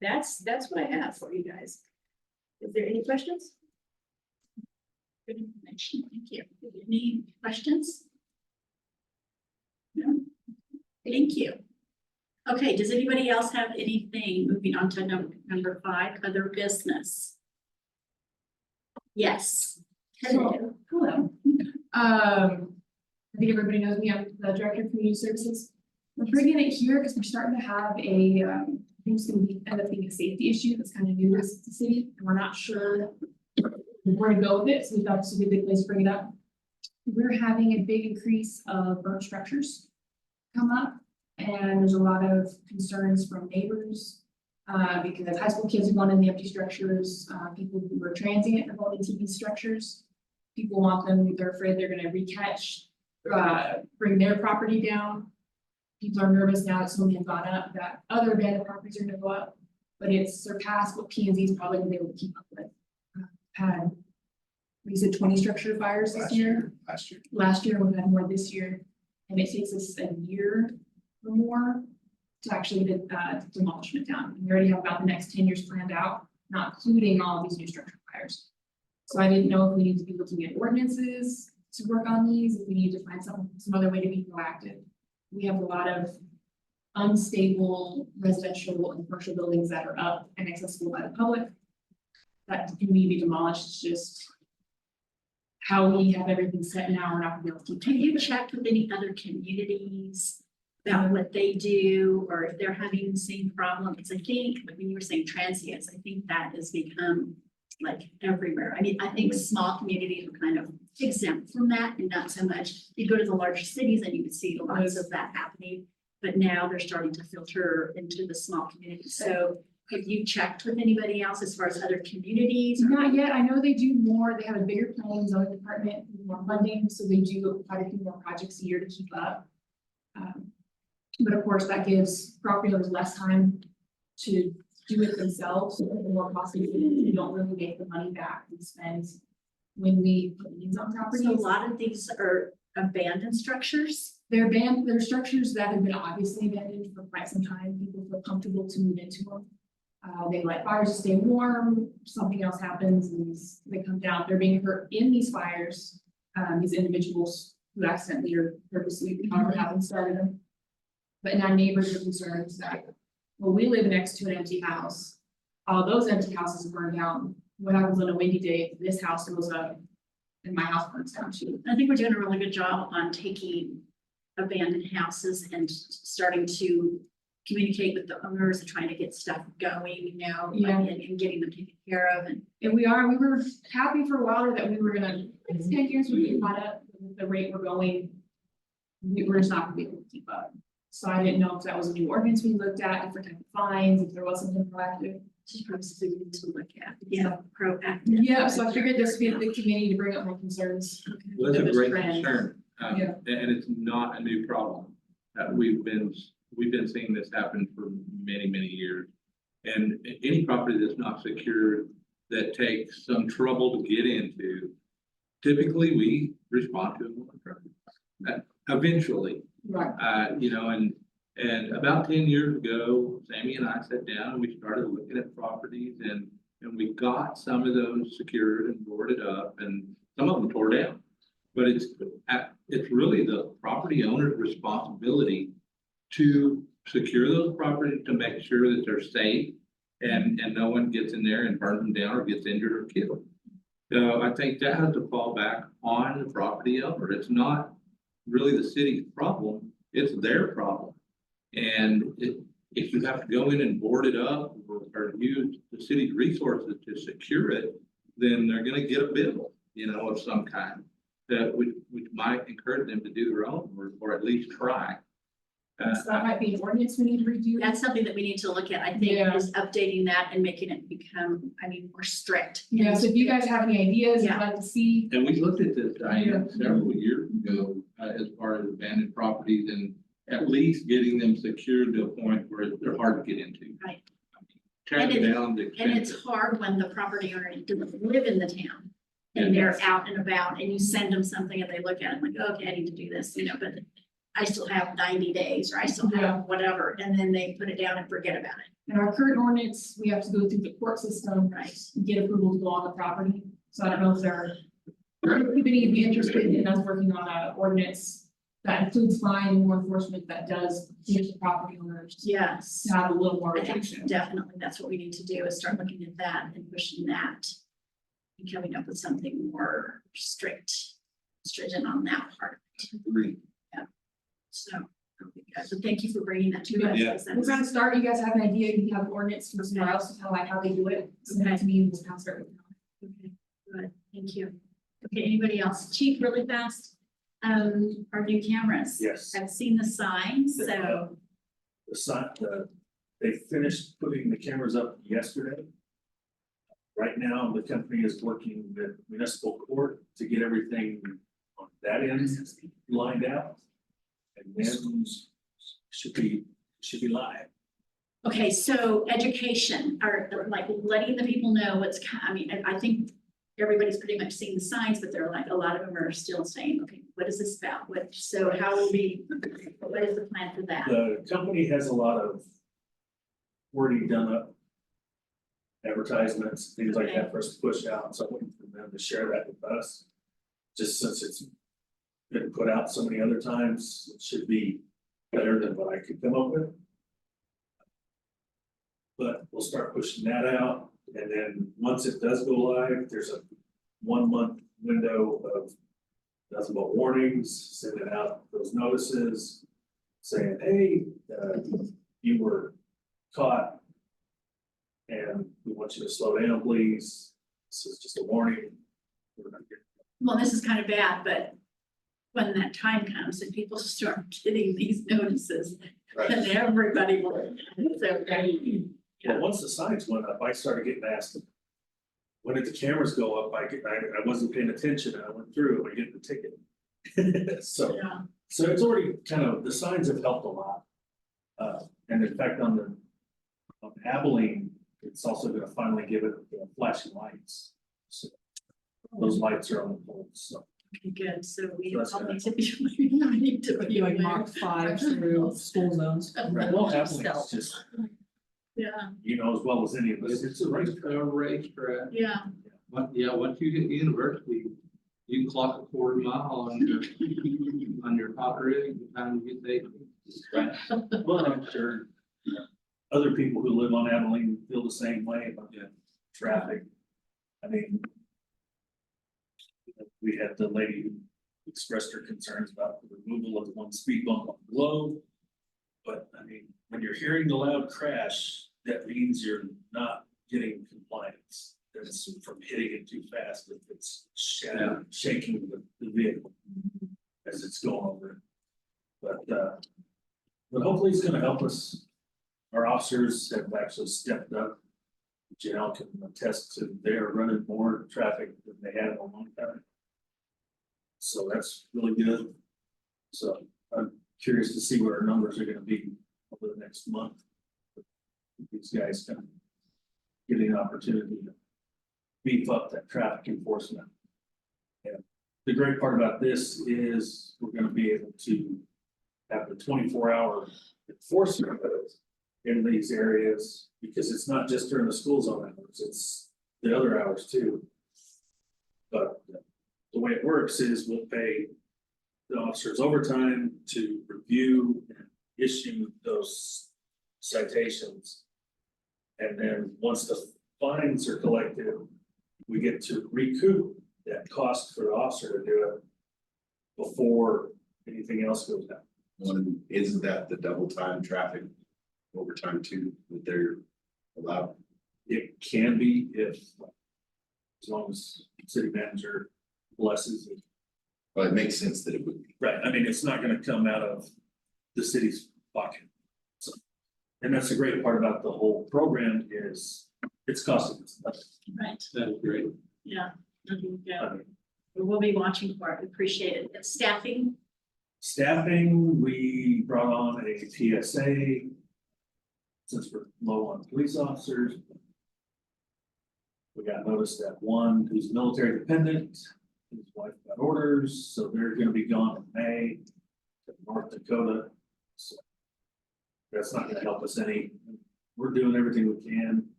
that's what I have for you guys. Is there any questions? Good information, thank you. Any questions? No? Thank you. Okay, does anybody else have anything, moving on to number 5, other business? Yes. Hello. I think everybody knows me, I'm the Director of Community Services. We're bringing it here because we're starting to have a, I think it's gonna end up being a safety issue that's kind of new to the city, and we're not sure where to go with it, so we thought this would be a good place to bring it up. We're having a big increase of burnt structures come up, and there's a lot of concerns from neighbors. Because high school kids are going in the empty structures, people who are transient are going into these structures. People want them, they're afraid they're gonna recatch, bring their property down. People are nervous now that so many have gone up, that other abandoned properties are gonna go up, but it's surpassed what P and Z is probably gonna be able to keep up with. Had, we said 20 structure fires this year. Last year, we've had more this year, and it takes us a year or more to actually get demolishment down. We already have about the next 10 years planned out, not including all of these new structure fires. So I didn't know if we need to be looking at ordinances to work on these, if we need to find some other way to be proactive. We have a lot of unstable residential and commercial buildings that are up and accessible by the public that can be demolished. It's just how we have everything set now, we're not gonna be able to keep. Have you checked with any other communities about what they do, or if they're having the same problem? Because I think, like when you were saying transients, I think that has become like everywhere. I mean, I think small communities are kind of exempt from that and not so much. You go to the larger cities and you can see lots of that happening, but now they're starting to filter into the small communities. So have you checked with anybody else as far as other communities? Not yet. I know they do more. They have a bigger planning zoning department, more funding, so they do quite a few more projects a year to keep up. But of course, that gives property owners less time to do it themselves, so the more costly, we don't really make the money back we spend when we put liens on properties. So a lot of these are abandoned structures. They're structures that have been obviously abandoned for quite some time. People feel comfortable to move into them. They let fires to stay warm, something else happens and they come down, they're being hurt in these fires. These individuals who accidentally or purposely, however haven't started them. But now neighbors are concerned that, well, we live next to an empty house. All those empty houses burn down. What happens on a windy day if this house goes up and my house burns down too? I think we're doing a really good job on taking abandoned houses and starting to communicate with the owners and trying to get stuff going, you know, Yeah. and getting them taken care of. And And we were happy for a while that we were gonna, it's 10 years we get caught up with the rate we're going. We're just not gonna be able to keep up. So I didn't know if that was a new ordinance we looked at, different type of fines, if there was something proactive. just probably something we need to look at, yeah, proactive. Yeah, so I figured this would be a good committee to bring up my concerns. Well, that's a There's great trends. concern, Yeah. and it's not a new problem. We've been seeing this happen for many, many years. And any property that's not secured, that takes some trouble to get into, typically we respond to them. Eventually, Right. you know, and about 10 years ago, Sammy and I sat down and we started looking at properties and we got some of those secured and boarded up and some of them tore down. But it's really the property owner's responsibility to secure those properties, to make sure that they're safe and no one gets in there and burns them down or gets injured or killed. So I think that has to fall back on the property owner. It's not really the city's problem, it's their problem. And if you have to go in and board it up or use the city's resources to secure it, then they're gonna get a bill, you know, of some kind. That which might encourage them to do their own or at least try. So that might be an ordinance we need to redo. That's something that we need to look at, I think, Yeah. is updating that and making it become, more strict. Yeah, so if you guys have any ideas you'd Yeah. like to see, And we looked at this, Diane, several years ago, as far as abandoned properties and at least getting them secured to a point where they're hard to get into. Right. Tearing And them it- down, the And it's expensive. hard when the property owner doesn't live in the town. And they're out and about and you send them something and they look at it like, okay, I need to do this, you know, but I still have 90 days or I still Yeah. have whatever, and then they put it down and forget about it. In our current ordinance, we have to go through the court system, Right. get approval to go on the property. So I don't know if anybody would be interested in us working on a ordinance that includes fine and more enforcement that does give the property owners Yes. to have a little more I think restriction. definitely that's what we need to do is start looking at that and pushing that. And coming up with something more stringent on that part. Agreed. So, that'll be good. So thank you for bringing that to us. Yeah. because We're that's- trying to start, you guys have an idea, you have an ordinance from somewhere else, how they do it, send that to me, and we'll pass it. Okay, good, thank you. Okay, anybody else? Chief, really fast, our new cameras. Yes. I've seen the signs, so, The sign, they finished putting the cameras up yesterday. Right now, the company is working with municipal court to get everything on that end lined out. And then should be live. okay, so education, or like letting the people know I mean, I think everybody's pretty much seen the signs, but they're like, a lot of them are still saying, okay, what is this about? So how will we, what is the plan for that? The company has a lot of wording done up. Advertisements, things like that for us to push out, so I'm waiting for them to share that with us. Just since it's been put out so many other times, it should be better than what I could come up with. But we'll start pushing that out, and then once it does go live, there's a 1 month window of nothing but warnings, sending out those notices. Saying, hey, you were caught. And we want you to slow down, please. This is just a warning. We're not getting- Well, this is kind of bad, but when that time comes and people start getting these notices, then everybody will. So, Well, once the signs went up, I started getting asked. When did the cameras go up? I wasn't paying attention and I went through and I get the ticket. So, yeah, so it's already kind of, the signs have helped a lot. And in fact, on Abilene, it's also gonna finally give it flashing lights. So those lights are on the poles, so. okay, good. So we That's all good. need to be, we need to be Like aware. Mach 5 through school zones. Well, Abilene's just, Yeah, you know, as well as any of us. It's a racetrack. yeah, Once you hit university, you can clock a 1/4 mile on your hot rig, the time you get there. Right. Well, I'm sure other people who live on Abilene feel the same way about the traffic. I mean, we had the lady who expressed her concerns about the removal of the one speed bump on Globe. But I mean, when you're hearing the loud crash, that means you're not getting compliance. That's from hitting it too fast, if it's shaking the vehicle as it's going over. But hopefully it's gonna help us. Our officers have actually stepped up. Janelle can attest to they're running more traffic than they had in a long time. So that's really good. So I'm curious to see what our numbers are gonna be over the next month. These guys can get an opportunity to beef up that traffic enforcement. And the great part about this is we're gonna be able to have the 24-hour enforcement in these areas, because it's not just during the school zone hours, it's the other hours too. But the way it works is we'll pay the officers overtime to review and issue those citations. And then once the fines are collected, we get to recoup that cost for the officer to do it before anything else goes down. Isn't that the double time traffic overtime too, that they're allowed? It can be if, as long as the city manager blesses it. Well, it makes sense that it would be. Right, I mean, it's not gonna come out of the city's pocket. So, and that's the great part about the whole program is it's costing us nothing. right, That is great. yeah. I think, I mean, we'll be watching for it. We appreciate it. And staffing, Staffing, we brought on a PSA. Since we're low on police officers. We got noticed that one who's military dependent, his wife got orders, so they're gonna be gone in May to North Dakota. So that's not gonna help us any. We're doing everything we can.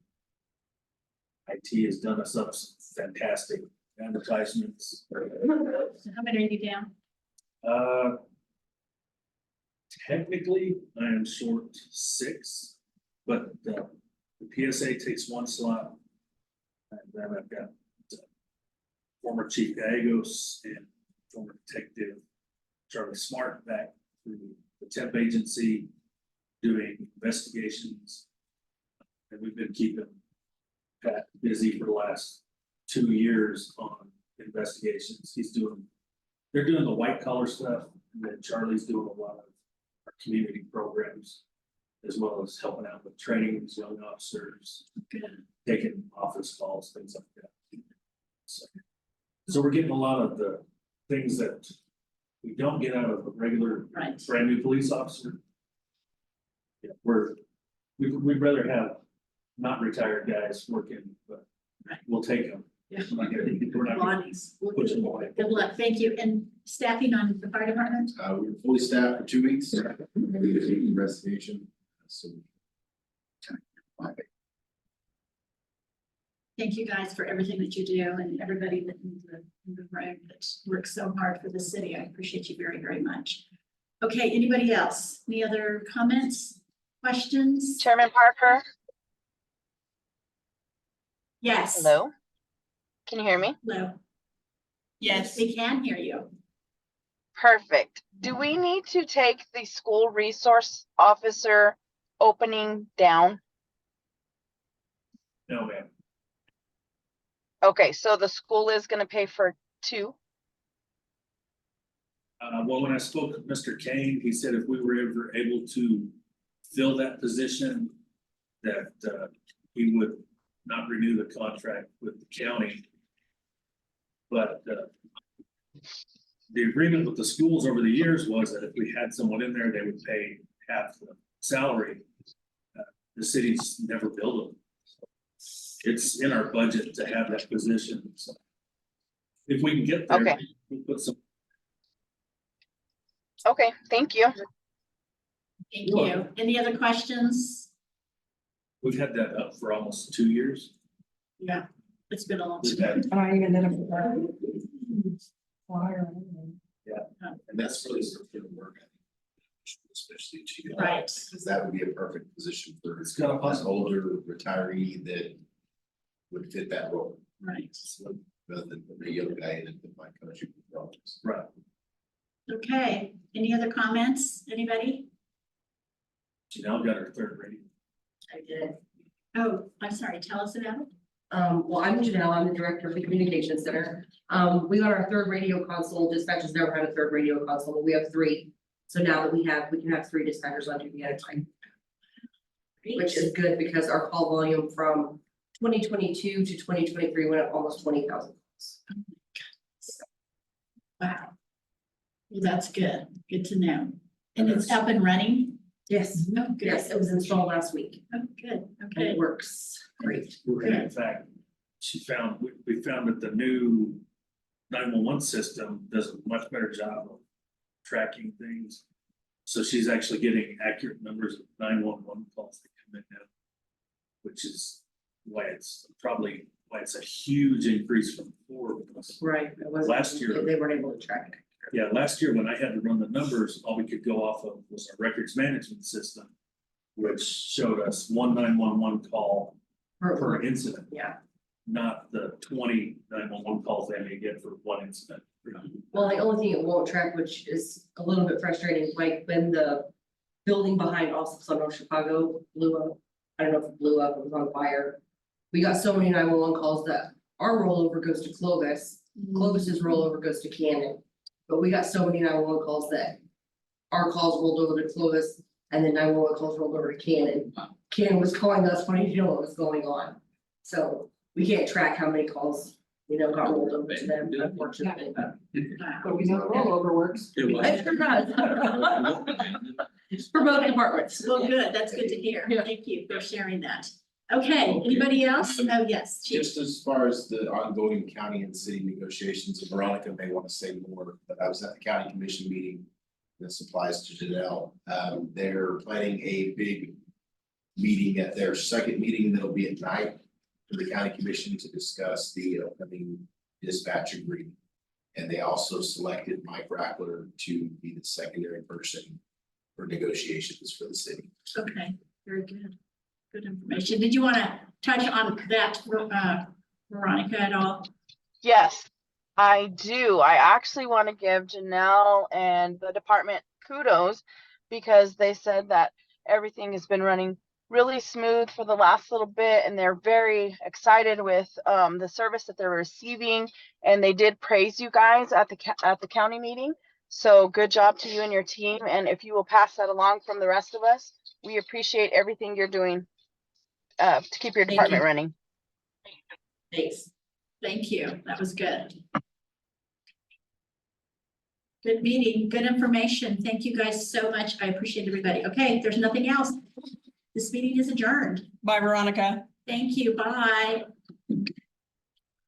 IT has done us up some fantastic advertisements. So how many are you down? Uh. Technically, I am short 6, but the PSA takes 1 slot. And then I've got former Chief Gallegos and former Detective Charlie Smart back through the temp agency doing investigations. And we've been keeping Pat busy for the last 2 years on investigations. They're doing the white collar stuff, and then Charlie's doing a lot of our community programs, as well as helping out with training these young officers, taking office calls, things like that. So we're getting a lot of the things that we don't get out of a regular Right. brand new police officer. Yeah, we'd rather have not retired guys working, but Right. we'll take them. Yeah. We're not gonna Bodies. push them away. Good luck, thank you. And staffing on the fire department? We're fully staffed for 2 weeks, investigation, so. Thank you guys for everything that you do and everybody that in the room that works so hard for the city. I appreciate you very, very much. Okay, anybody else? Any other comments, questions? Chairman Parker, Yes. hello? Can you hear me? Hello. Yes, we can hear you. Perfect. Do we need to take the school resource officer opening down? No, ma'am. Okay, so the school is gonna pay for 2? Well, when I spoke with Mr. Kane, he said if we were ever able to fill that position, that he would not renew the contract with the county. But the agreement with the schools over the years was that if we had someone in there, they would pay half the salary. The city's never billed them. It's in our budget to have that position, so. If we can get there, Okay. we'll put some. Okay, thank you. Thank you. Any other questions? We've had that up for almost 2 years. Yeah, it's been a long We've time. had, I even did it. Fire. And that's really for the work, I think, especially to. Right. Because that would be a perfect position for It's got a an possible- older retiree that would fit that role. Right. So, rather than a young guy in my country. right, Okay, any other comments? Anybody? Janelle got her 3rd rating. I did. Oh, I'm sorry, tell us about it. Well, I'm Janelle, I'm the director of the communication center. We got our 3rd radio console, dispatchers never had a 3rd radio console, but we have 3. So now that we can have 3 dispatchers on duty at a time, which is good because our call volume from 2022 to 2023 went up almost 20,000 calls. Wow. Well, that's good. Good to know. And it's up and running? Yes, Oh, good. yes, it was installed last week Oh, good. and Okay. it works great. In fact, we found that the new 911 system does a much better job of tracking things. So she's actually getting accurate numbers of 911 calls that come in now. Which is why it's a huge increase from before. Right. It was Last year- they weren't able to track it. Yeah, last year when I had to run the numbers, all we could go off of was our records management system. Which showed us 1 911 call per incident. Yeah. Not the 20 911 calls they may get for 1 incident. Well, the only thing it won't track, which is a little bit frustrating, like when the building behind Office of Chicago blew up. I don't know if it blew up, it was on fire. We got so many 911 calls that our rollover goes to Clovis, Clovis's rollover goes to Cannon. But we got so many 911 calls that our calls rolled over to Clovis and then 911 calls rolled over to Cannon. Cannon was calling us, wanting to know what was going on. So we can't track how many calls got rolled over to them, unfortunately. But we know the rollover works. It was. I forgot. For both departments. Well, good, that's good to hear. Thank you for sharing that. Okay, anybody else? Oh, yes, Chief. Just as far as the ongoing county and city negotiations, Veronica may want to say more, but I was at the county commission meeting. This applies to Janelle. They're planning a big meeting at their second meeting that'll be at night for the county commission to discuss the upcoming dispatch agreement. And they also selected Mike Rackler to be the secondary person for negotiations for the city. Okay, very good. Good information. Did you want to touch on that, Veronica, at all? Yes, I do. I actually want to give Janelle and the department kudos because they said that everything has been running really smooth for the last little bit, and they're very excited with the service that they're receiving. And they did praise you guys at the county meeting. So good job to you and your team. And if you will pass that along from the rest of us, we appreciate everything you're doing to keep your Thank you. department running. Thanks. Thank you. That was good. Good meeting, good information. Thank you guys so much. I appreciate everybody. Okay, if there's nothing else, this meeting is adjourned. Bye, Veronica. Thank you. Bye.